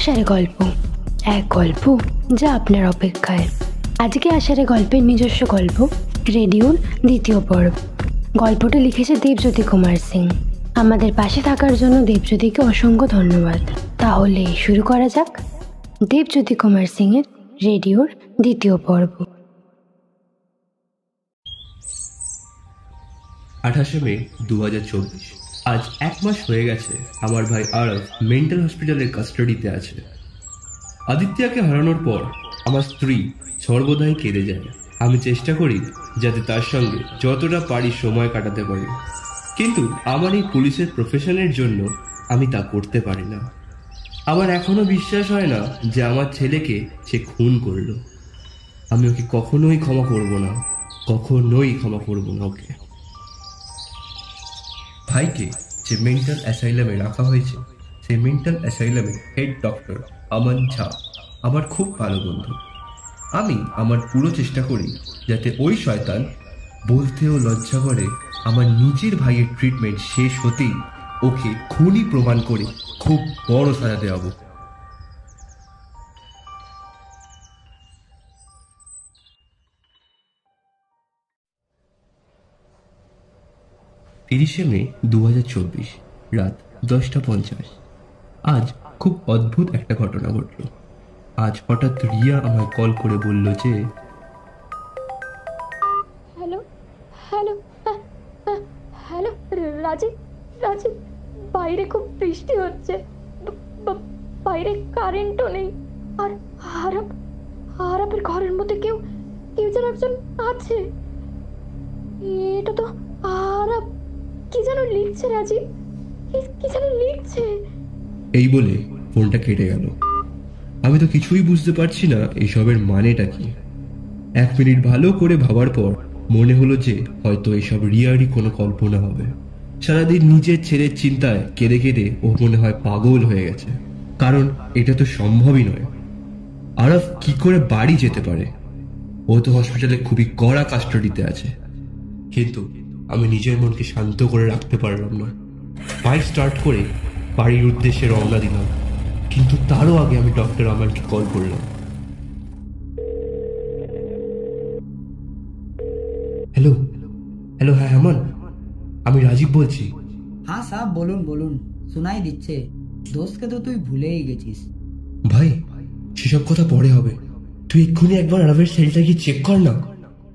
আষাঢ়ে গল্প, এক গল্প যা আপনার অপেক্ষায়। আজকে আষাঢ়ে গল্পের নিজস্ব গল্প, রেডিওর দ্বিতীয় পর্ব। গল্পটা লিখেছে দেবজ্যোতি কুমার সিং। আমাদের পাশে থাকার জন্য দেবজ্যোতিকে অসংখ্য ধন্যবাদ। তাহলে শুরু করা যাক দেবজ্যোতি কুমার সিংয়ের রেডিওর দ্বিতীয় পর্ব। 28 মে 2024। আজ এক মাস হয়ে গেছে আমার ভাই আরব মেন্টাল হসপিটালের কাস্টাডিতে আছে। আদিত্যাকে হারানোর পর আমার স্ত্রী সর্বদাই কেঁদে যায়। আমি চেষ্টা করি যাতে তার সঙ্গে যতটা পারি সময় কাটাতে পারি, কিন্তু আমার এই পুলিশের প্রফেশনের জন্য আমি তা করতে পারি না। আমার এখনো বিশ্বাস হয় না যে আমার ছেলেকে সে খুন করলো। আমি ওকে কখনোই ক্ষমা করব না, কখনোই ক্ষমা করব না ওকে। ভাইকে যে মেন্টাল অ্যাসাইলামে রাখা হয়েছে, সেই মেন্টাল অ্যাসাইলামের হেড ডক্টর আমান ঝা আমার খুব ভালো বন্ধু। আমি আমার পুরো চেষ্টা করি যাতে ওই শয়তান বলতেও লজ্জা করে আমার নিজের ভাইয়ের ট্রিটমেন্ট শেষ হতেই ওকে খুনি প্রমাণ করে খুব বড় সাজা দেওয়াবো। মে 2024, রাত 10:50। আজ খুব অদ্ভুত একটা ঘটনা ঘটল। আজ হঠাৎ রিয়া আমায় কল করে বলল যে hello hello hello Rajiv, Rajiv, বাইরে খুব বৃষ্টি হচ্ছে, বাইরে কারেন্টও নেই, আর আরবের ঘরের মধ্যে কেউ কেউ যেন একজন আছে। এটা তো আরব কি যেন লিখছে, রাজীব কি যেন লিখছে। এই বলে ফোনটা কেটে গেল। আমি তো কিছুই বুঝতে পারছি না এসবের মানেটা কি। 1 মিনিট ভালো করে ভাবার পর মনে হলো যে হয়তো এসব রিয়ারই কোনো কল্পনা হবে। সারাদিন নিজের ছেলের চিন্তায় কেঁদে কেঁদে ও মনে হয় পাগল হয়ে গেছে, কারণ এটা তো সম্ভবই নয়। আরব কি করে বাড়ি যেতে পারে? ও তো হসপিটালে খুবই কড়া কাস্টাডিতে আছে। কিন্তু আমি নিজের মনকে শান্ত করে রাখতে পারলাম না। বাইক স্টার্ট করে বাড়ির উদ্দেশ্যে রওনা দিলাম, কিন্তু তারও আগে আমি ডক্টর আমানকে কল করলাম। হ্যালো হ্যালো হ্যাঁ আমান, আমি রাজীব বলছি। হ্যাঁ সাহেব, বলুন বলুন, শোনাই দিচ্ছে। দোস্তকে তো তুই ভুলেই গেছিস। ভাই সেসব কথা পরে হবে, তুই এক্ষুনি একবার আরবের সেলটা গিয়ে চেক কর না।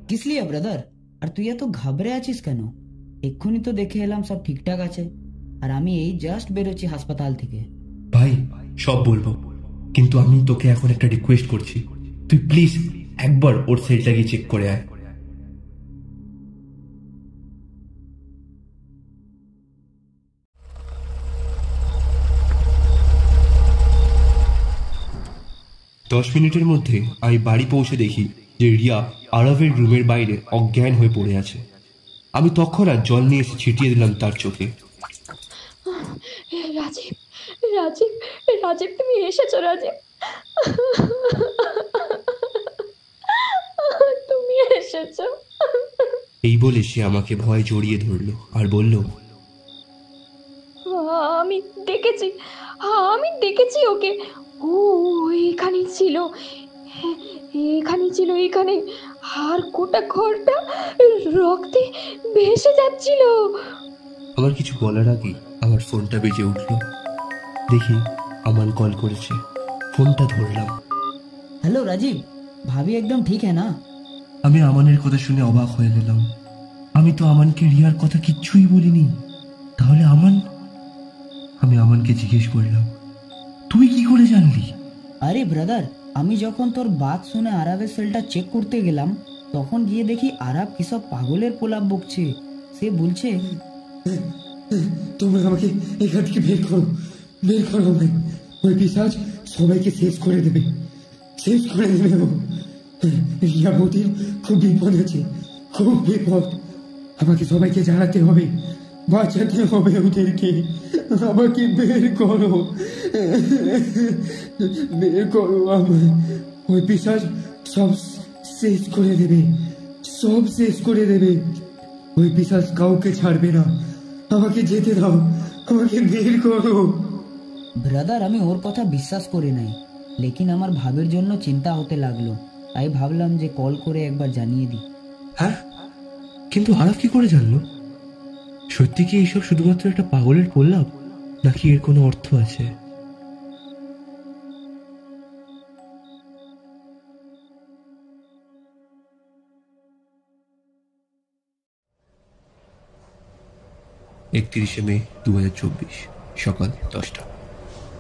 কিস লিয়ে ব্রাদার? আর তুই এত ঘাবড়ে আছিস কেন? এক্ষুনি তো দেখে এলাম সব ঠিকঠাক আছে, আর আমি এই জাস্ট বেরোচ্ছি হাসপাতাল থেকে। ভাই সব বলবো, কিন্তু আমি তোকে এখন একটা রিকোয়েস্ট করছি, তুই প্লিজ একবার ওর সেলটা গিয়ে চেক করে আয়। দশ মিনিটের মধ্যে আমি বাড়ি পৌঁছে দেখি যে রিয়া আরবের রুমের বাইরে অজ্ঞান হয়ে পড়ে আছে। আমি তৎক্ষণাৎ জল নিয়ে এসে ছিটিয়ে দিলাম তার চোখে। রাজীব, রাজীব, রাজীব, তুমি এসেছো রাজীব, তুমি এসেছো। এই বলে সে আমাকে ভয় জড়িয়ে ধরলো আর বলল, আমি দেখেছি, আমি দেখেছি ওকে, ও এখানেই ছিল, এখানেই ছিল, এখানে। আর গোটা ঘরটা রক্তে ভেসে যাচ্ছিল। আমার কিছু বলার আগেই আমার ফোনটা বেজে উঠল। দেখি আমান কল করেছে। ফোনটা ধরলাম। হ্যালো রাজীব, ভাবি একদম ঠিক হ্যাঁ না? আমি আমানের কথা শুনে অবাক হয়ে গেলাম। আমি তো আমানকে রিয়ার কথা কিচ্ছুই বলিনি। তাহলে আমান? আমি আমানকে জিজ্ঞেস করলাম, তুই কি করে জানলি? আরে ব্রাদার, আমি যখন তোর বাত শুনে আরবের সেলটা চেক করতে গেলাম, তখন গিয়ে দেখি আরব কিসব পাগলের পোলাপ বকছে। সে বলছে, তোমরা আমাকে এখান থেকে বের করো, বের করো আমায়। ওই পিশাচ সবাইকে শেষ করে দেবে, শেষ করে দেবে। রিয়া বৌদির খুব বিপদ আছে, খুব বিপদ। আমাকে সবাইকে জানাতে হবে, বাঁচাতে হবে ওদেরকে। আমাকে বের করো, বের করো আমায়। ওই পিশাচ সব শেষ করে দেবে, সব শেষ করে দেবে। ওই পিশাচ কাউকে ছাড়বে না। আমাকে যেতে দাও, আমাকে বের করো। ব্রাদার, আমি ওর কথা বিশ্বাস করি নাই, লেকিন আমার ভাবের জন্য চিন্তা হতে লাগলো, তাই ভাবলাম যে কল করে একবার জানিয়ে দিই। হ্যাঁ, কিন্তু আরাফ কি করে জানলো? সত্যি কি এইসব শুধুমাত্র একটা পাগলের প্রলাপ, নাকি এর কোনো অর্থ আছে? মে 2024, সকাল 10টা।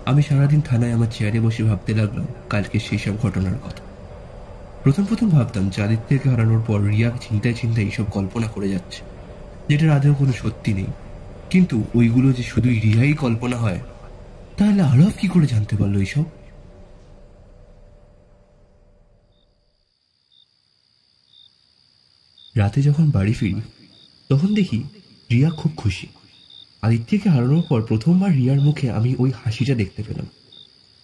আমি সারাদিন থানায় আমার চেয়ারে বসে ভাবতে লাগলাম কালকে সেই সব ঘটনার কথা। প্রথম ভাবতাম যে আদিত্যকে হারানোর পর রিয়া চিন্তায় এইসব কল্পনা করে যাচ্ছে, যেটার আদৌ কোনো সত্যি নেই। কিন্তু ওইগুলো যে শুধুই রিয়াই কল্পনা হয়, তাহলে আরব কি করে জানতে পারলো এইসব? রাতে যখন বাড়ি ফিরি তখন দেখি রিয়া খুব খুশি। আদিত্যকে হারানোর পর প্রথমবার রিয়ার মুখে আমি ওই হাসিটা দেখতে পেলাম।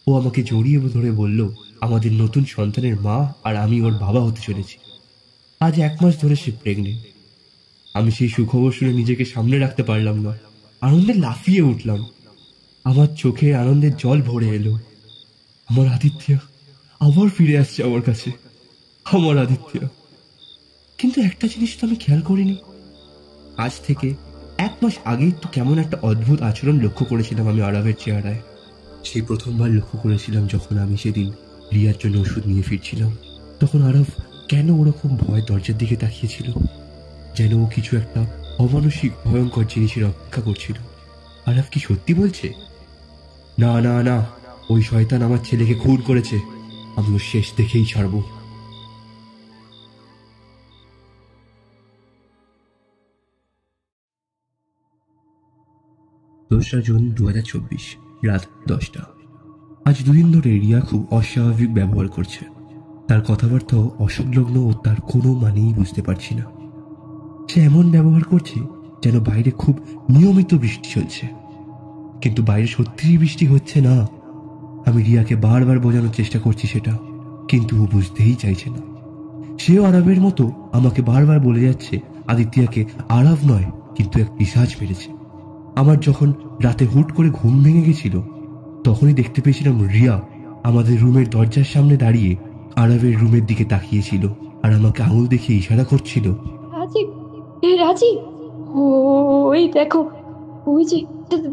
ও আমাকে জড়িয়ে ধরে বলল, আমাদের নতুন সন্তানের মা আর আমি ওর বাবা হতে চলেছি। আজ 1 মাস ধরে সে প্রেগনেন্ট। আমি সেই সুখবর শুনে নিজেকে সামনে রাখতে পারলাম না, আনন্দে লাফিয়ে উঠলাম। আমার চোখে আনন্দের জল ভরে এলো। আমার আদিত্য আবার ফিরে আসছে আমার কাছে, আমার আদিত্য। কিন্তু একটা জিনিস তো আমি খেয়াল করিনি, আজ থেকে 1 মাস আগেই তো কেমন একটা অদ্ভুত আচরণ লক্ষ্য করেছিলাম আমি আরবের চেহারায়। সেই প্রথমবার লক্ষ্য করেছিলাম যখন আমি সেদিন রিয়ার জন্য ওষুধ নিয়ে ফিরছিলাম। তখন আরব কেন ওরকম ভয় দরজার দিকে তাকিয়েছিল, যেন ও কিছু একটা অমানসিক ভয়ঙ্কর জিনিসের অপেক্ষা করছিল। আরব কি সত্যি বলছে? না না না, ওই শয়তান আমার ছেলেকে খুন করেছে, আমি ওর শেষ দেখেই ছাড়ব। 2 জুন 2024, রাত 10টা। আজ 2 দিন ধরে রিয়া খুব অস্বাভাবিক ব্যবহার করছে। তার কথাবার্তাও অসংলগ্ন ও তার কোনো মানেই বুঝতে পারছি না। সে এমন ব্যবহার করছে যেন বাইরে খুব নিয়মিত বৃষ্টি চলছে, কিন্তু বাইরে সত্যিই বৃষ্টি হচ্ছে না। আমি রিয়াকে বারবার বোঝানোর চেষ্টা করছি সেটা, কিন্তু ও বুঝতেই চাইছে না। সেও আরবের মতো আমাকে বারবার বলে যাচ্ছে আদিত্যকে আরব নয় কিন্তু এক পিশাচ মেরেছে। আমার যখন রাতে হুট করে ঘুম ভেঙে গেছিল তখনই দেখতে পেয়েছিলাম রিয়া আমাদের রুমের দরজার সামনে দাঁড়িয়ে আরবের রুমের দিকে তাকিয়েছিল আর আমাকে আঙুল দেখিয়ে ইশারা করছিল। রাজীব, রাজীব, ওই দেখো, ওই যে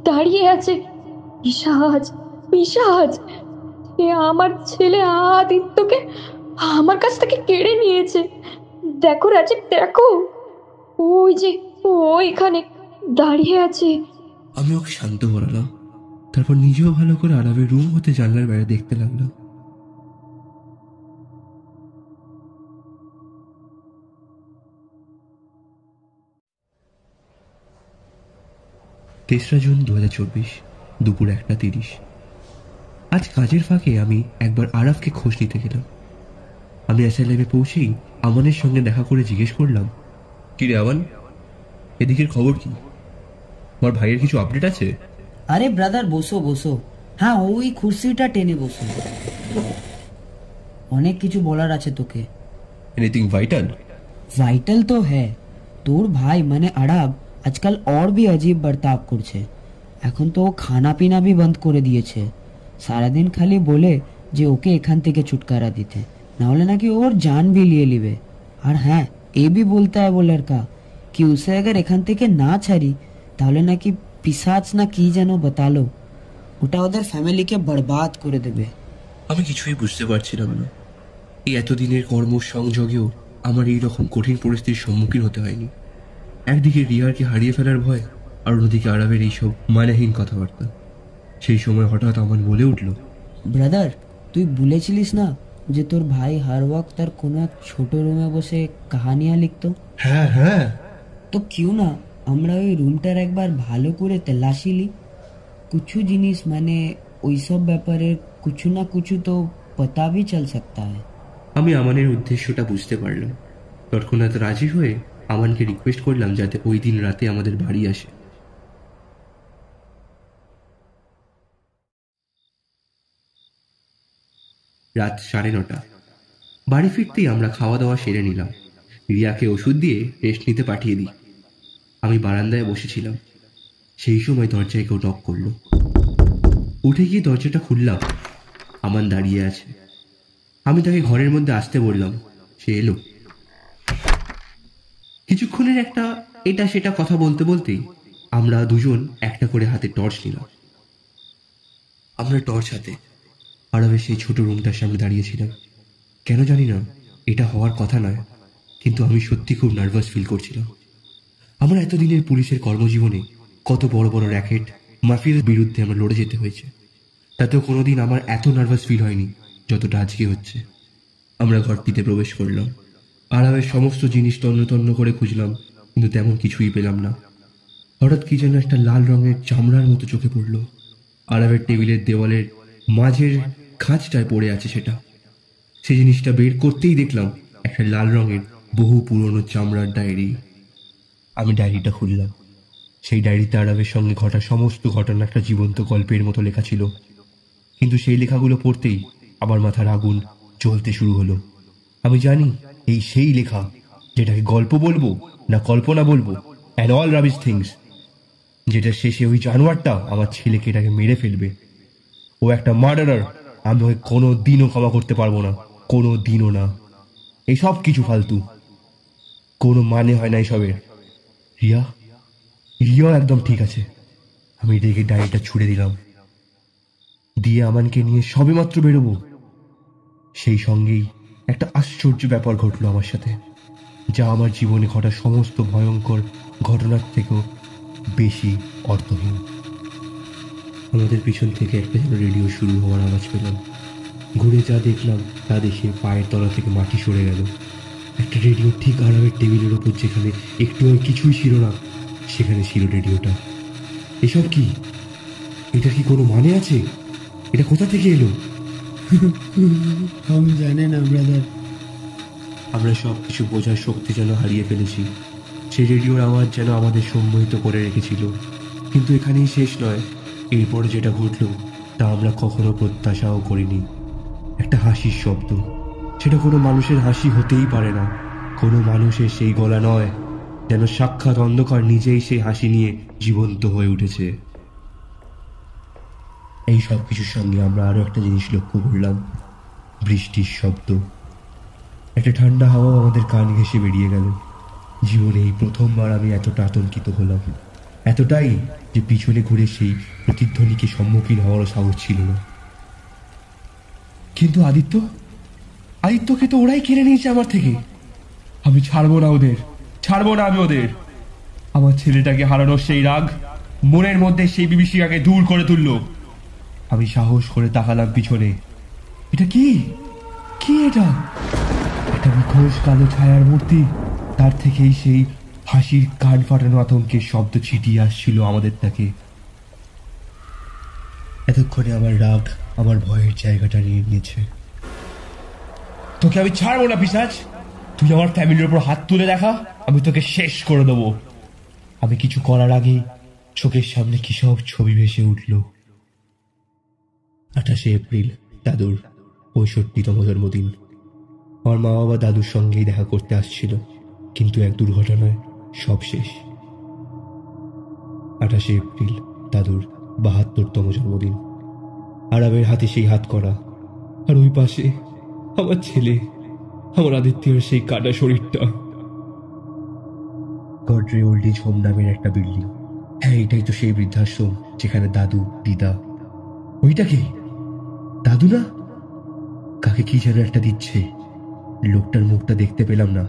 দাঁড়িয়ে আছে পিশাচ, পিশাচ। সে আমার ছেলে আদিত্যকে আমার কাছ থেকে কেড়ে নিয়েছে। দেখো রাজীব, দেখো, ওই যে ওইখানে দাঁড়িয়ে আছে। আমি ওকে শান্ত করালাম, তারপর নিজেও ভালো করে আরবের রুম হতে জানলার বাইরে দেখতে লাগলাম। জুন 2024, দুপুর 1:30। আজ কাজের ফাঁকে আমি একবার আরাফকে খোঁজ নিতে গেলাম। আমি অ্যাসাইলামে পৌঁছেই আমানের সঙ্গে দেখা করে জিজ্ঞেস করলাম, কি রে আমান, এদিকের খবর কি? আমার ভাইয়ের কিছু আপডেট আছে? আরে ব্রাদার, বসো বসো। হ্যাঁ, ওই কুর্সিটা টেনে বসো, অনেক কিছু বলার আছে তোকে। Anything vital? ভাইটাল তো হ্যাঁ। তোর ভাই মানে আরব আজকাল और भी अजीब बर्ताव করছে। এখন তো খানা পিনা भी বন্ধ করে দিয়েছে। সারাদিন খালি বলে যে ওকে এখান থেকে ছুটকারা দিতে, না হলে নাকি ওর জান भी लिए লিবে। আর হ্যাঁ, এ भी बोलता है वो लड़का कि उसे अगर এখান থেকে না ছাড়ি তাহলে নাকি পিশাচ না কি যেন বতালো, ওটা ওদের ফ্যামিলিকে বরবাদ করে দেবে। আমি কিছুই বুঝতে পারছিলাম না। এই এতদিনের কর্ম সংযোগেও আমার এইরকম কঠিন পরিস্থিতির সম্মুখীন হতে হয়নি। একদিকে রিয়ারকে হারিয়ে ফেলার ভয়, আর অন্যদিকে আরবের এইসব মানহীন কথাবার্তা। সেই সময় হঠাৎ আমার বলে উঠল, ব্রাদার, তুই বলেছিলিস না যে তোর ভাই हर वक्त তার কোনো এক ছোট রুমে বসে কাহিনীয়া লিখতো? হ্যাঁ হ্যাঁ, তো কিউ না আমরা ওই রুমটার একবার ভালো করে তল্লাশি লি। কিছু জিনিস মানে ওইসব ব্যাপারে কিছু না কিছু তো পতা भी चल सकता है। আমি আমানের উদ্দেশ্যটা বুঝতে পারলাম। তৎক্ষণাৎ রাজি হয়ে আমানকে রিকোয়েস্ট করলাম যাতে ওই দিন রাতে আমাদের বাড়ি আসে। রাত 9:30। বাড়ি ফিরতেই আমরা খাওয়া দাওয়া সেরে নিলাম। রিয়াকে ওষুধ দিয়ে রেস্ট নিতে পাঠিয়ে দিই। আমি বারান্দায় বসেছিলাম, সেই সময় দরজায় কেউ নক করলো। উঠে গিয়ে দরজাটা খুললাম। আমান দাঁড়িয়ে আছে। আমি তাকে ঘরের মধ্যে আসতে বললাম। সে এলো। কিছুক্ষণের একটা এটা সেটা কথা বলতে বলতেই আমরা দুজন একটা করে হাতে টর্চ নিলাম। আমরা টর্চ হাতে আরবের সেই ছোট রুমটার সামনে দাঁড়িয়েছিলাম। কেন জানি না, এটা হওয়ার কথা নয়, কিন্তু আমি সত্যি খুব নার্ভাস ফিল করছিলাম। আমার এতদিনের পুলিশের কর্মজীবনে কত বড় বড় র্যাকেট মাফিয়ার বিরুদ্ধে আমার লড়ে যেতে হয়েছে, তাতেও কোনোদিন আমার এত নার্ভাস ফিল হয়নি যতটা আজকে হচ্ছে। আমরা ঘরটিতে প্রবেশ করলাম। আরবের সমস্ত জিনিস তন্ন তন্ন করে খুঁজলাম, কিন্তু তেমন কিছুই পেলাম না। হঠাৎ কি যেন একটা লাল রঙের চামড়ার মতো চোখে পড়ল। আরবের টেবিলের দেওয়ালের মাঝের খাঁজটায় পড়ে আছে সেটা। সেই জিনিসটা বের করতেই দেখলাম একটা লাল রঙের বহু পুরনো চামড়ার ডায়েরি। আমি ডায়েরিটা খুললাম। সেই ডায়েরিতে আরবের সঙ্গে ঘটা সমস্ত ঘটনা একটা জীবন্ত গল্পের মতো লেখা ছিল। কিন্তু সেই লেখাগুলো পড়তেই আমার মাথার আগুন জ্বলতে শুরু হলো। আমি জানি এই সেই লেখা যেটাকে গল্প বলবো না কল্পনা বলবো, অ্যান্ড অল রাবিশ থিংস, যেটা শেষে ওই জানোয়ারটা আমার ছেলেকে এটাকে মেরে ফেলবে। ও একটা মার্ডারার। আমি ওকে কোনো দিনও ক্ষমা করতে পারবো না, কোনো দিনও না। এসব কিছু ফালতু, কোনো মানে হয় না এসবের। রিয়া একদম ঠিক আছে। আমি রেগে ডায়েরিটা ছুড়ে দিলাম, দিয়ে আমানকে নিয়ে সবেমাত্র বেরোবো, সেই সঙ্গেই একটা আশ্চর্য ব্যাপার ঘটলো আমার সাথে, যা আমার জীবনে ঘটা সমস্ত ভয়ঙ্কর ঘটনার থেকেও বেশি অর্থহীন। আমাদের পিছন থেকে একটা যেন রেডিও শুরু হওয়ার আওয়াজ পেলাম। ঘুরে যা দেখলাম তা দেখে পায়ের তলা থেকে মাটি সরে গেল। একটা রেডিও ঠিক আরবের টেবিলের ওপর, যেখানে একটু আর কিছুই ছিল না সেখানে ছিল রেডিওটা। এসব কি? এটা কি কোনো মানে আছে? এটা কোথা থেকে এলো? हम जाने ना ब्रदर। আমরা সব কিছু বোঝার শক্তি যেন হারিয়ে ফেলেছি। সেই রেডিওর আওয়াজ যেন আমাদের সম্মোহিত করে রেখেছিল। কিন্তু এখানেই শেষ নয়। এরপর যেটা ঘটল তা আমরা কখনো প্রত্যাশাও করিনি। একটা হাসির শব্দ। সেটা কোনো মানুষের হাসি হতেই পারে না। কোনো মানুষের সেই গলা নয়, যেন সাক্ষাৎ অন্ধকার নিজেই সেই হাসি নিয়ে জীবন্ত হয়ে উঠেছে। এই সব কিছুর সঙ্গে আমরা আরো একটা জিনিস লক্ষ্য করলাম, বৃষ্টির শব্দ। একটা ঠান্ডা হাওয়া আমাদের কান ঘেঁষে বেরিয়ে গেল। জীবনে এই প্রথমবার আমি এতটা আতঙ্কিত হলাম, এতটাই যে পিছনে ঘুরে সেই প্রতিধ্বনিকে সম্মুখীন হওয়ারও সাহস ছিল না। কিন্তু আদিত্যকে তো ওরাই কেড়ে নিয়েছে আমার থেকে। আমি ছাড়বো না ওদের, ছাড়বো না আমি ওদের। আমার ছেলেটাকে হারানোর সেই রাগ মনের মধ্যে সেই বিভীষিকাকে দূর করে তুললো। আমি সাহস করে তাকালাম পিছনে। এটা কি? এটা একটা নিখোঁজ কালো ছায়ার মূর্তি। তার থেকেই সেই হাসির কান ফাটানো আতঙ্কের শব্দ ছিটিয়ে আসছিল আমাদের তাকে। এতক্ষণে আমার রাগ আমার ভয়ের জায়গাটা নিয়ে নিয়েছে। তোকে আমি ছাড়বো না পিশাচ। তুই আমার ফ্যামিলির উপর হাত তুলে দেখা, আমি তোকে শেষ করে দেবো। আমি কিছু করার আগে চোখের সামনে কি সব ছবি ভেসে উঠল। 28 এপ্রিল দাদুর 65তম জন্মদিন। আমার মা বাবা দাদুর সঙ্গেই দেখা করতে আসছিল, কিন্তু এক দুর্ঘটনায় সব শেষ। 28 এপ্রিল দাদুর 72তম জন্মদিন। আরবের হাতে সেই হাত করা, আর ওই পাশে আমার ছেলে, আমার আদিত্যের সেই কাটা শরীরটা। গডরে ওল্ড এজ হোম নামের একটা বিল্ডিং। হ্যাঁ, এটাই তো সেই বৃদ্ধাশ্রম যেখানে দাদু দিদা। ওইটা কি দাদু না? কাকে কি যেন একটা দিচ্ছে। লোকটার মুখটা দেখতে পেলাম না।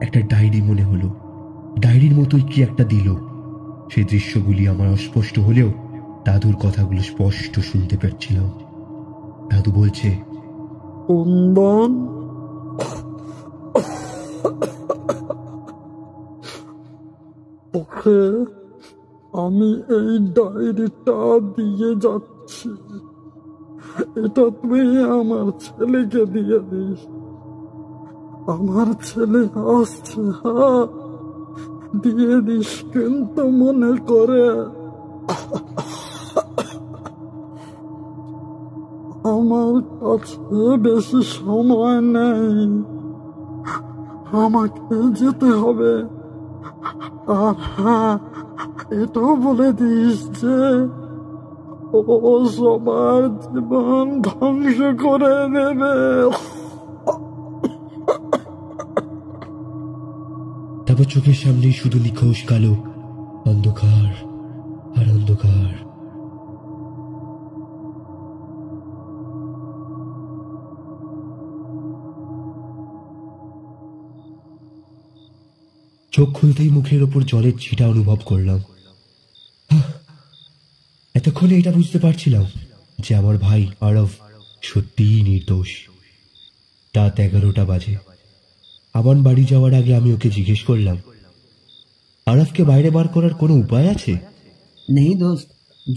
একটা ডায়েরি মনে হলো, ডায়েরির মতোই কি একটা দিল। সেই দৃশ্যগুলি আমার অস্পষ্ট হলেও দাদুর কথাগুলো স্পষ্ট শুনতে পাচ্ছিলাম। দাদু বলছে, কুন্দন, ওকে আমি এই ডায়েরিটা দিয়ে যাচ্ছি। এটা তুই আমার ছেলেকে দিয়ে দিস। আমার ছেলে আসছে, হ্যাঁ দিয়ে দিস, কিন্তু মনে করে আমার কাছে বেশি সময় নেই, আমাকে যেতে হবে। আর হ্যাঁ, এটাও বলে দিস যে ও সবার জীবন ধ্বংস করে দেবে। তারপর চোখের সামনেই শুধু নিখোঁজ কালো অন্ধকার আর অন্ধকার। চোখ খুলতেই মুখের ওপর জলের ছিটা অনুভব করলাম। এতক্ষণে এটা বুঝতে পারছিলাম যে আমার ভাই আরব সত্যিই নির্দোষ। রাত 11টা বাজে। আমান বাড়ি যাওয়ার আগে আমি ওকে জিজ্ঞেস করলাম, আরবকে বাইরে বার করার কোনো উপায় আছে? নেই দোস্ত,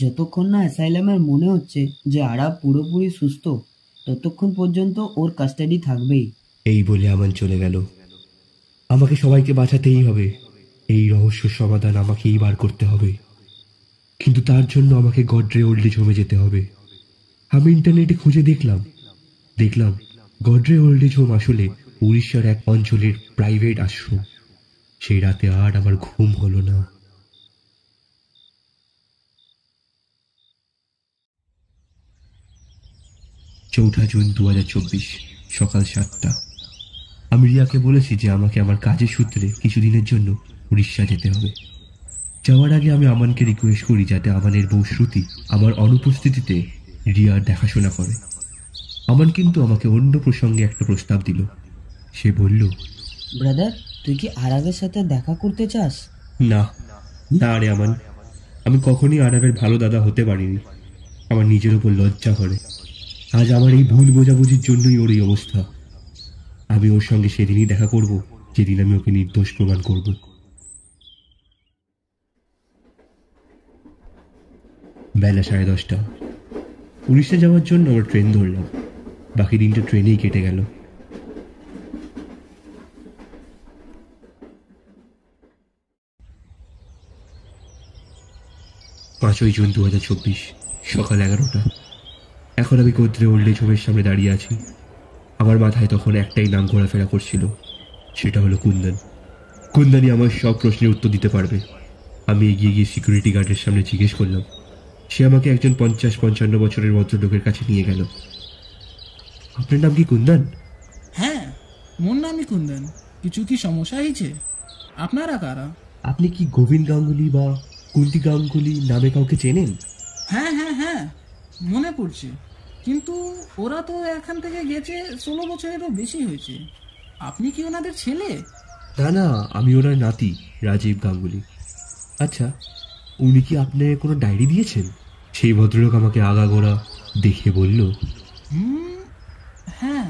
যতক্ষণ না অ্যাসাইলামের মনে হচ্ছে যে আরাব পুরোপুরি সুস্থ, ততক্ষণ পর্যন্ত ওর কাস্টাডি থাকবেই। এই বলে আমান চলে গেল। আমাকে সবাইকে বাঁচাতেই হবে। এই রহস্য সমাধান আমাকেই বার করতে হবে, কিন্তু তার জন্য আমাকে গডরে ওল্ড এজ হোমে যেতে হবে। আমি ইন্টারনেটে খুঁজে দেখলাম গডরে ওল্ড এজ হোম আসলে উড়িষ্যার এক অঞ্চলের প্রাইভেট আশ্রম। সেই রাতে আর আমার ঘুম হলো না। 4 জুন 2024 সকাল 7টা। আমি রিয়াকে বলেছি যে আমাকে আমার কাজের সূত্রে কিছুদিনের জন্য উড়িষ্যা যেতে হবে। যাওয়ার আগে আমি আমানকে রিকোয়েস্ট করি যাতে আমানের বউ শ্রুতি আমার অনুপস্থিতিতে রিয়ার দেখাশোনা করে। আমান কিন্তু আমাকে অন্য প্রসঙ্গে একটা প্রস্তাব দিল। সে বলল, ব্রাদার, তুই কি আরবের সাথে দেখা করতে চাস? না না রে আমান, আমি কখনই আরবের ভালো দাদা হতে পারিনি। আমার নিজের উপর লজ্জা করে। আজ আমার এই ভুল বোঝাবুঝির জন্যই ওর এই অবস্থা। আমি ওর সঙ্গে সেদিনই দেখা করব যেদিন আমি ওকে নির্দোষ প্রমাণ করব। বেলা 10:30। উড়িষ্যা যাওয়ার জন্য আমরা ট্রেন ধরলাম। বাকি দিনটা ট্রেনেই কেটে গেল। 5 জুন 2024 সকাল 11টা। এখন আমি গডরে ওল্ড এজ হোমের সামনে দাঁড়িয়ে আছি। আমার মাথায় তখন একটাই নাম ঘোরাফেরা করছিল, সেটা হলো কুন্দন। কুন্দনই আমার সব প্রশ্নের উত্তর দিতে পারবে। আমি এগিয়ে গিয়ে সিকিউরিটি গার্ডের সামনে জিজ্ঞেস করলাম। সে আমাকে একজন 50-55 বছরের ভদ্রলোকের কাছে নিয়ে গেল। আপনার নাম কি কুন্দন? হ্যাঁ, মোর নামই কুন্দন। কিছু কি সমস্যা হয়েছে? আপনারা কারা? আপনি কি গোবিন্দ গাঙ্গুলি বা কুন্তি গাঙ্গুলি নামে কাউকে চেনেন? হ্যাঁ হ্যাঁ হ্যাঁ, মনে পড়ছে, কিন্তু ওরা তো এখান থেকে গেছে 16 বছরেরও বেশি হয়েছে। আপনি কি ওনাদের ছেলে? না না, আমি ওনার নাতি রাজীব গাঙ্গুলি। আচ্ছা, উনি কি আপনার কোনো ডায়েরি দিয়েছেন? সেই ভদ্রলোক আমাকে আগাগোড়া দেখে বলল, হ্যাঁ,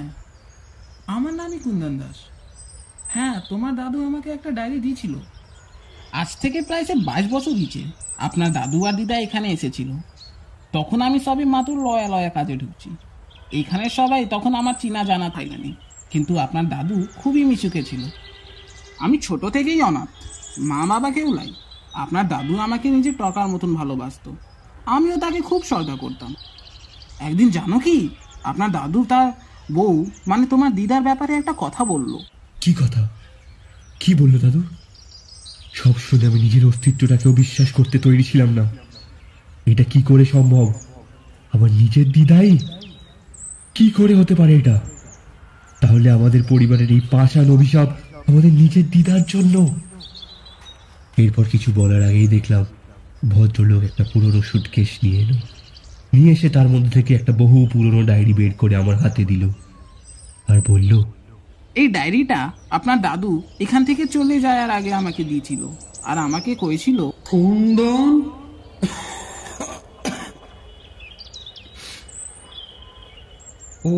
আমার নামই কুন্দন দাস। হ্যাঁ, তোমার দাদু আমাকে একটা ডায়েরি দিয়েছিল। আজ থেকে প্রায় 22 বছর হয়েছে আপনার দাদু আর দিদা এখানে এসেছিল। তখন আমি সবই মাত্র লয়া কাজে ঢুকছি। এখানে সবাই তখন আমার চিনা জানা থাকেনি, কিন্তু আপনার দাদু খুবই মিশুকে ছিল। আমি ছোট থেকেই অনাথ, মা বাবা কেউ নাই। আপনার দাদু আমাকে নিজের টকার মতন ভালোবাসত, আমিও তাকে খুব শ্রদ্ধা করতাম। একদিন জানো কি, আপনার দাদু তার বউ মানে তোমার দিদার ব্যাপারে একটা কথা বলল। কি কথা? কি বললো দাদু? সব শুনে আমি নিজের অস্তিত্বটাকেও বিশ্বাস করতে তৈরি ছিলাম না। এটা কি করে সম্ভব? আমার নিজের দিদাই? কি করে হতে পারে এটা? তাহলে আমাদের পরিবারের এই পাষাণ অভিশাপ আমাদের নিজের দিদার জন্য। এরপর কিছু বলার আগেই দেখলাম ভদ্রলোক একটা পুরনো সুটকেস নিয়ে এসে তার মধ্যে থেকে একটা বহু পুরনো ডায়েরি বের করে আমার হাতে দিল আর বলল, এই ডায়েরিটা আপনার দাদু এখান থেকে চলে যাওয়ার আগে আমাকে দিয়েছিল, আর আমাকে কইছিল, কুন্দন, ও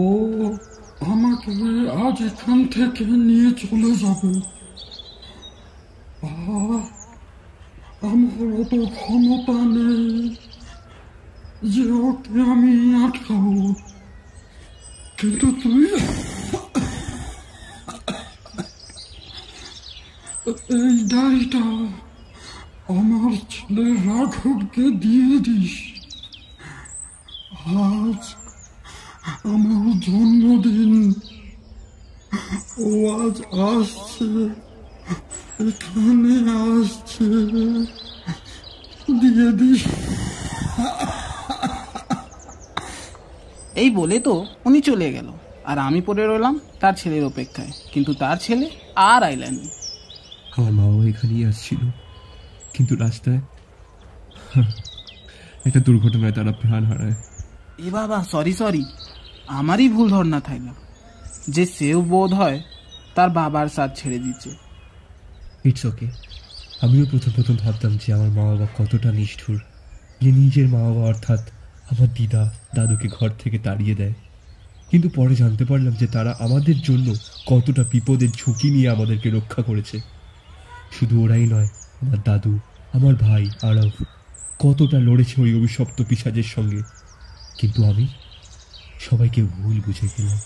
আমাকে আজ এখান থেকে নিয়ে চলে যাবে। আমার অত ক্ষমতা নেই যে ওকে আমি আটকাবো, কিন্তু তুই এই ডায়েরিটা আমার ছেলে রাঘবকে দিয়ে দিস। আজ আমার জন্মদিন, ও আজ আসছে, এখানে আসছে, দিয়ে দিস। এই বলে তো উনি চলে গেল, আর আমি পড়ে রইলাম তার ছেলের অপেক্ষায়। কিন্তু তার ছেলে আর আইলানি। আমার মা বাবা এখানেই আসছিল, কিন্তু রাস্তায় একটা দুর্ঘটনায় তারা প্রাণ হারায়। এ বাবা, সরি, আমারই ভুল ধারণা থাকলো যে সেও বোধ হয় তার বাবার সাথ ছেড়ে দিচ্ছে। It's okay. আমিও প্রথম ভাবতাম যে আমার মা বাবা কতটা নিষ্ঠুর, যে নিজের মা বাবা অর্থাৎ আমার দিদা দাদুকে ঘর থেকে তাড়িয়ে দেয়। কিন্তু পরে জানতে পারলাম যে তারা আমাদের জন্য কতটা বিপদের ঝুঁকি নিয়ে আমাদেরকে রক্ষা করেছে। শুধু ওরাই নয়, আমার দাদু, আমার ভাই আরব কতটা লড়েছে ওই অভিশপ্ত পিশাচের সঙ্গে। কিন্তু আমি সবাইকে ভুল বুঝে গেলাম।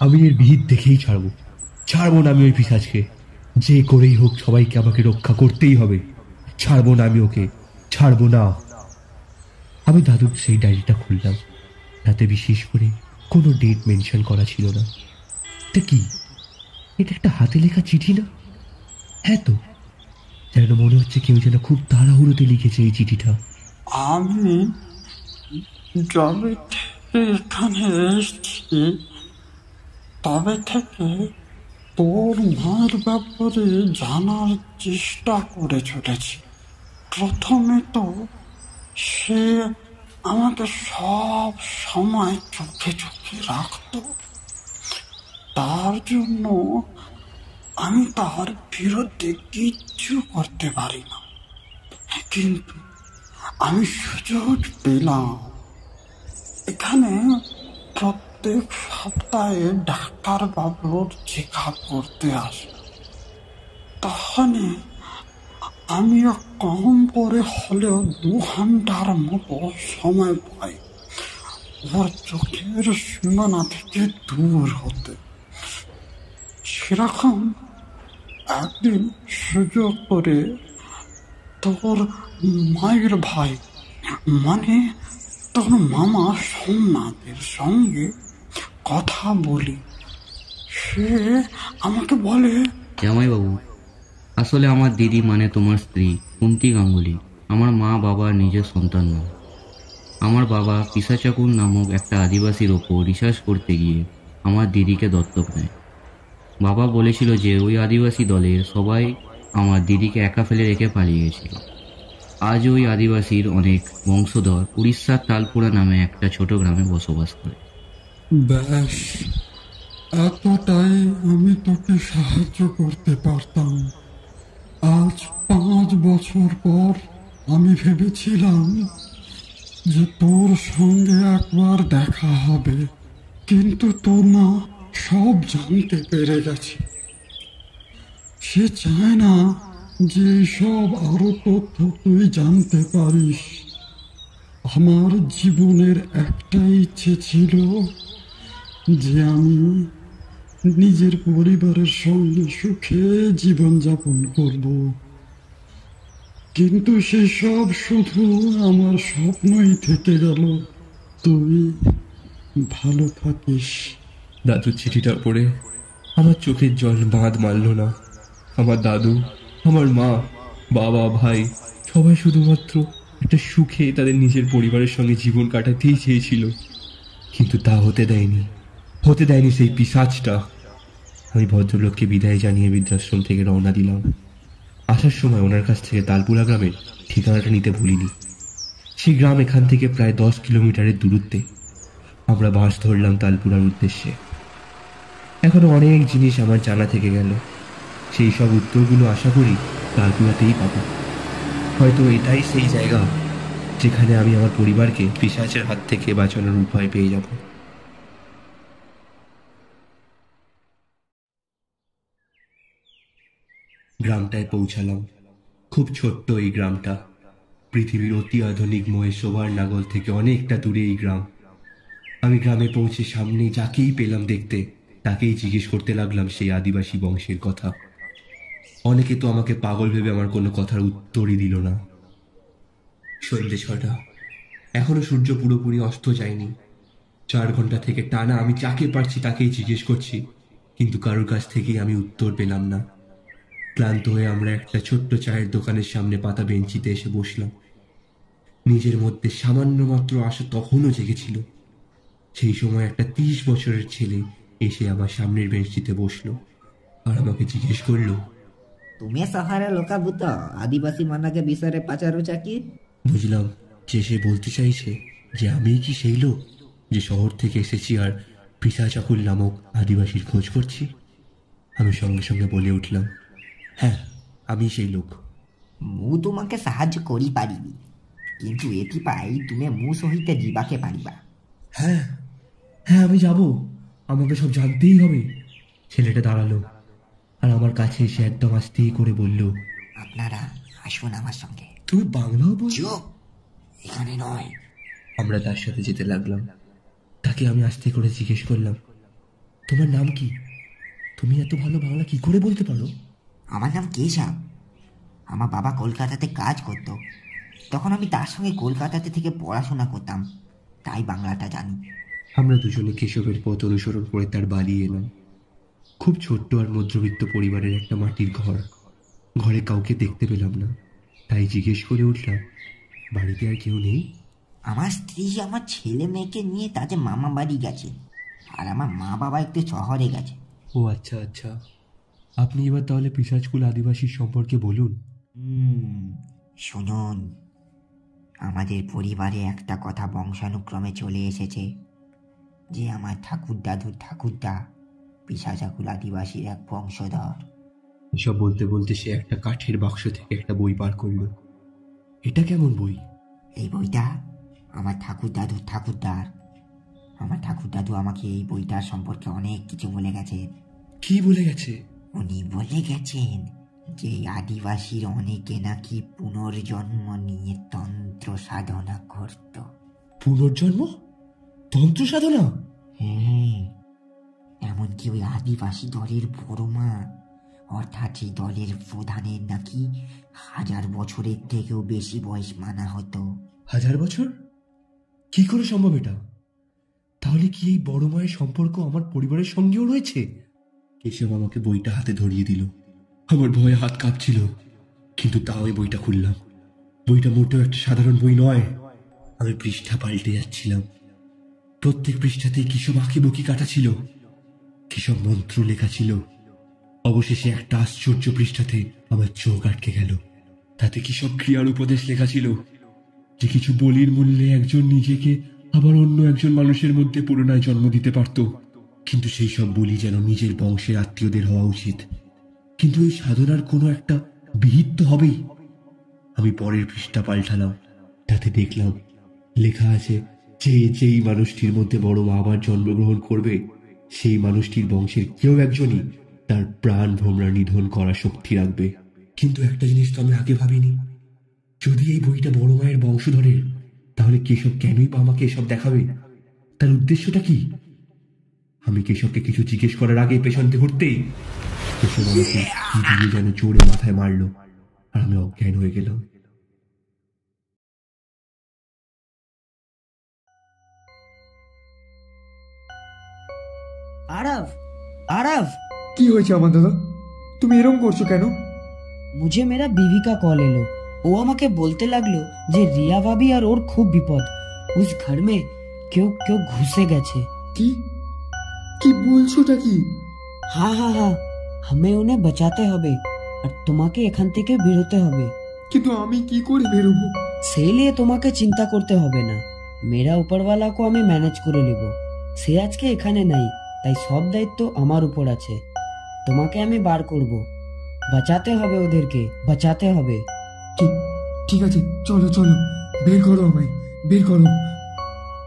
আমি এর বিহিত দেখেই ছাড়বো না আমি ওই পিশাচকে। যে করেই হোক সবাইকে আমাকে রক্ষা করতেই হবে। ছাড়বো না আমি ওকে, ছাড়বো না। আমি দাদুর সেই ডায়েরিটা খুললাম। তাতে বিশেষ করে কোনো ডেট মেনশন করা ছিল না। এটা কি? এটা একটা হাতে লেখা চিঠি না? হ্যাঁ তো, যেন মনে হচ্ছে কেউ যেন খুব তাড়াহুড়োতে লিখেছে এই চিঠিটা। আমি যবে থেকে এখানে এসেছি তবে থেকে তোর মায়ের ব্যাপারে জানার চেষ্টা করে চলেছি। প্রথমে তো সে আমাকে সব সময় চোখে রাখত। তার জন্য আমি তার বিরুদ্ধে কিচ্ছু করতে পারি না, কিন্তু আমি সুযোগ পেলাম। এখানে প্রত্যেক সপ্তাহে ডাক্তার বাবুর চেক আপ করতে আসে। তখনই আমি কম করে হলেও 2 ঘন্টার মতো সময় পাই ওর চোখের সীমানা থেকে দূর হতে। সেরকম একদিন সুযোগ করে তোর মায়ের ভাই মানে তোর মামা সোমনাথের সঙ্গে কথা বলি। সে আমাকে বলে, জামাইবাবু, আসলে আমার দিদি মানে তোমার স্ত্রী কুন্তি গাঙ্গুলি আমার মা বাবার নিজের সন্তান নয়। আমার বাবা পিসাচাকুর নামক একটা আদিবাসীর ওপর রিসার্চ করতে গিয়ে আমার দিদিকে দত্তক নেয়। বাবা বলেছিল যে ওই আদিবাসী দলের সবাই আমার দিদিকে একা ফেলে রেখে পালিয়ে গেছিল। আজ ওই আদিবাসীর অনেক বংশধর উড়িষ্যার তালপুরা নামে একটা ছোট গ্রামে বসবাস করে। ব্যাস, এতটাই আমি তোকে সাহায্য করতে পারতাম। আজ 5 বছর পর আমি ভেবেছিলাম যে তোর সঙ্গে একবার দেখা হবে, কিন্তু তোর মা সব জানতে পেরে গেছে। সে চায় না যে সব আরো তথ্য তুই জানতে পারিস। আমার জীবনের একটা ইচ্ছে ছিল যে আমি নিজের পরিবারের সঙ্গে সুখে জীবনযাপন করব, কিন্তু সেসব শুধু আমার স্বপ্নই থেকে গেল। তুই ভালো থাকিস। দাদুর চিঠিটা পড়ে আমার চোখের জল বাঁধ মারল না। আমার দাদু, আমার মা, বাবা, ভাই সবাই শুধুমাত্র একটা সুখে তাদের নিজের পরিবারের সঙ্গে জীবন কাটাতেই চেয়েছিল, কিন্তু তা হতে দেয়নি সেই পিশাচটা। আমি ভদ্রলোককে বিদায় জানিয়ে বৃদ্ধাশ্রম থেকে রওনা দিলাম। আসার সময় ওনার কাছ থেকে তালপুরা গ্রামের ঠিকানাটা নিতে ভুলিনি। সেই গ্রাম এখান থেকে প্রায় 10 কিলোমিটারের দূরত্বে। আমরা বাস ধরলাম তালপুরার উদ্দেশ্যে। এখনো অনেক জিনিস আমার জানা থেকে গেল। সেই সব উত্তরগুলো আশা করি তালপুরাতেই পাবো। হয়তো এটাই সেই জায়গা যেখানে আমি আমার পরিবারকে পিশাচের হাত থেকে বাঁচানোর উপায় পেয়ে যাব। গ্রামটায় পৌঁছালাম। খুব ছোট্ট এই গ্রামটা। পৃথিবীর অতি আধুনিক মহেশোভার নাগল থেকে অনেকটা দূরে এই গ্রাম। আমি গ্রামে পৌঁছে সামনে যাকেই পেলাম দেখতে তাকেই জিজ্ঞেস করতে লাগলাম সেই আদিবাসী বংশের কথা। অনেকে তো আমাকে পাগল ভেবে আমার কোনো কথার উত্তরই দিল না। সন্ধ্যে 6টা, এখনো সূর্য পুরোপুরি অস্ত যায়নি। 4 ঘন্টা থেকে টানা আমি যাকে পারছি তাকেই জিজ্ঞেস করছি, কিন্তু কারোর কাছ থেকেই আমি উত্তর পেলাম না। ক্লান্ত হয়ে আমরা একটা ছোট্ট চায়ের দোকানের সামনে পাতা বেঞ্চিতে এসে বসলাম। নিজের মধ্যে সামান্য মাত্র আশা তখনও জেগেছিল। সেই সময় একটা 30 বছরের ছেলে এসে আমার সামনের বেঞ্চটিতে বসলো আর আমাকে জিজ্ঞেস করলো, तुम्हें सहारा लोका बुता आदिवासी माना के विषय पचारुचा की। বুঝলাম যে সে বলতে চাইছে যে আমিই কি সেই লোক যে শহর থেকে এসেছি আর পিসাচাকুল নামক আদিবাসীর খোঁজ করছি। আমি সঙ্গে সঙ্গে বলে উঠলাম, হ্যাঁ আমি সেই লোক। মু তোমাকে সাহায্য করি পারিবি, কিন্তু এথিপাই তুমি মু সহিত যাবাকে পারিবা। হ্যাঁ হ্যাঁ আমি যাব, আমাকে সব জানতেই হবে। ছেলেটা দাঁড়ালো আর আমার কাছে এসে একদম আস্তে করে বলল, আপনারা আসুন আমার সঙ্গে। তুমি বাংলাও বল? চুপ, এখানে নয়। আমরা তার সাথে যেতে লাগলাম। তাকে আমি আস্তে করে জিজ্ঞেস করলাম, তোমার নাম কি? তুমি এত ভালো বাংলা কি করে বলতে পারো? আমার নাম কেশব। আমার বাবা কলকাতাতে কাজ করত, তখন আমি তার সঙ্গে কলকাতাতে থেকে পড়াশোনা করতাম, তাই বাংলাটা জানি। আমরা দুজনে কেশবের পথ অনুসরণ করে তার বাড়ি এলাম। খুব ছোট্ট আর মধ্যবিত্ত পরিবারের একটা মাটির ঘর। ঘরে কাউকে দেখতে পেলাম না, তাই জিজ্ঞেস করে উঠলাম, বাড়িতে আর কেউ নেই? আমার স্ত্রী আমার ছেলে মেয়েকে নিয়ে তাদের মামা বাড়ি গেছে, আর আমার মা বাবা একটু শহরে গেছে। ও আচ্ছা আচ্ছা, আপনি এবার তাহলে পিসাজকুল আদিবাসীর সম্পর্কে বলুন। শুনুন, আমাদের পরিবারে একটা কথা বংশানুক্রমে চলে এসেছে যে আমার ঠাকুর দাদুর ঠাকুরদা পিসাচাকুল আদিবাসীর এক বংশধর। এসব বলতে বলতে সে একটা কাঠের বাক্স থেকে একটা বই বার করলো। এটা কেমন বই? এই বইটা আমার ঠাকুর দাদুর ঠাকুরদার। আমার ঠাকুর দাদু আমাকে এই বইটার সম্পর্কে অনেক কিছু বলে গেছেন। কি বলে গেছে? উনি বলে গেছেন যে আদিবাসীর অনেকে নাকি পুনর্জন্ম নিয়ে তন্ত্র সাধনা করত। পুনর্জন্ম? তন্ত্র সাধনা? হ্যাঁ, এমনকি ওই আদিবাসী দলের বড় মা, অর্থাৎ সেই দলের প্রধানের নাকি 1000 বছরের থেকেও বেশি বয়স মানা হতো। 1000 বছর? কি করে সম্ভব এটা? তাহলে কি এই বড় মায়ের সম্পর্ক আমার পরিবারের সঙ্গেও রয়েছে? কেশব আমাকে বইটা হাতে ধরিয়ে দিল। আমার ভয়ে হাত কাঁপছিল, কিন্তু তাও এই বইটা খুললাম। বইটা মোটেও একটা সাধারণ বই নয়। আমি পৃষ্ঠা পাল্টে যাচ্ছিলাম। প্রত্যেক পৃষ্ঠাতেই কিসব আঁকিবুকি কাটা ছিল, কিসব মন্ত্র লেখা ছিল। অবশেষে একটা আশ্চর্য পৃষ্ঠাতে আমার চোখ আটকে গেল। তাতে কিসব ক্রিয়ার উপদেশ লেখা ছিল যে কিছু বলির মূল্যে একজন নিজেকে আবার অন্য একজন মানুষের মধ্যে পুনরায় জন্ম দিতে পারত, কিন্তু সেই সব বলি যেন নিজের বংশের আত্মীয়দের হওয়া উচিত। কিন্তু এই সাধনার কোনো একটা বিহিত তো হবেই। আমি পরের পৃষ্ঠা পাল্টালাম। তাতে দেখলাম লেখা আছে যে যেই মানুষটির মধ্যে বড় মা আবার জন্মগ্রহণ করবে, সেই মানুষটির বংশের কেউ একজনই তার প্রাণ ভোমরা নিধন করা শক্তি রাখবে। কিন্তু একটা জিনিস তো আমি আগে ভাবিনি, যদি এই বইটা বড় মায়ের বংশধরের, তাহলে কেশব কেনই বা আমাকে এসব দেখাবে? তার উদ্দেশ্যটা কি? আমি কেশবকে কিছু জিজ্ঞেস করার আগে পেছনতে ঘুরতেই কেশব আমাকে কি দিয়ে যেন জোরে মাথায় মারলো আর আমি অজ্ঞান হয়ে গেলাম। আরব, আরব, কি হয়েছে আমার দাদা? তুমি এরকম করছো কেন? मुझे मेरा बीवी का कॉल एलो। वो আমাকে বলতে লাগলো যে রিয়া ভাবি আর ওর খুব বিপদ। उस घर में কেউ কেউ ঘুষে গেছে। কি কি বলছোটা কি? हाँ हाँ हाँ, हमें उन्हें बचाते হবে আর তোমাকে এখান থেকে বেরোতে হবে। কিন্তু আমি কি করে বেরোবো? সেই নিয়ে তোমাকে চিন্তা করতে হবে না, মেরা উপরওয়ালা को আমি ম্যানেজ করে নেব। সে আজকে এখানে নাই, তাই সব দায়িত্ব আমার উপর আছে। তোমাকে আমি বার করব, বাঁচাতে হবে ওদেরকে, বাঁচাতে হবে। ঠিক আছে, চলো চলো, বের করো আমায়, বের করো।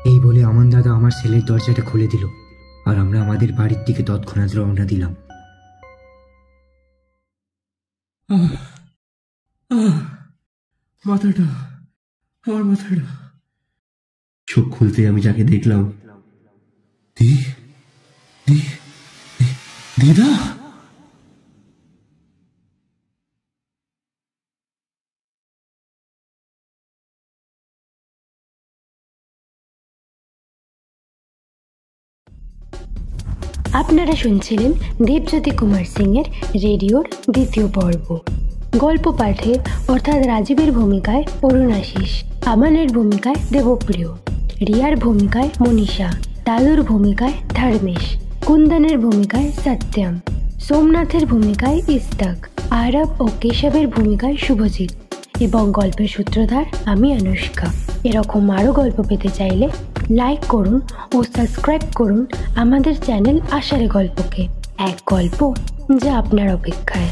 এই বলে আমান দাদা আমার সেলের দরজাটা খুলে দিল, আর আমরা আমাদের বাড়ির দিকে তৎক্ষণাৎ রওনা দিলাম। মাথাটা, আমার মাথাটা। চোখ খুলতে আমি যাকে দেখলাম, দিদা। আপনারা শুনছিলেন দেবজ্যোতি কুমার সিংয়ের রেডিওর দ্বিতীয় পর্ব। গল্প পাঠে অর্থাৎ রাজীবের ভূমিকায় অরুণাশিস, আমানের ভূমিকায় দেবপ্রিয়, রিয়ার ভূমিকায় মনীষা, দাদুর ভূমিকায় ধর্মেশ, কুন্দনের ভূমিকায় সত্যম, সোমনাথের ভূমিকায় ইস্তাক, আরব ও কেশবের ভূমিকায় শুভজিৎ এবং গল্পের সূত্রধার আমি অনুষ্কা। এরকম আরও গল্প পেতে চাইলে লাইক করুন ও সাবস্ক্রাইব করুন আমাদের চ্যানেল আষাঢ়ে গল্পকে। এক গল্প যা আপনার অপেক্ষায়।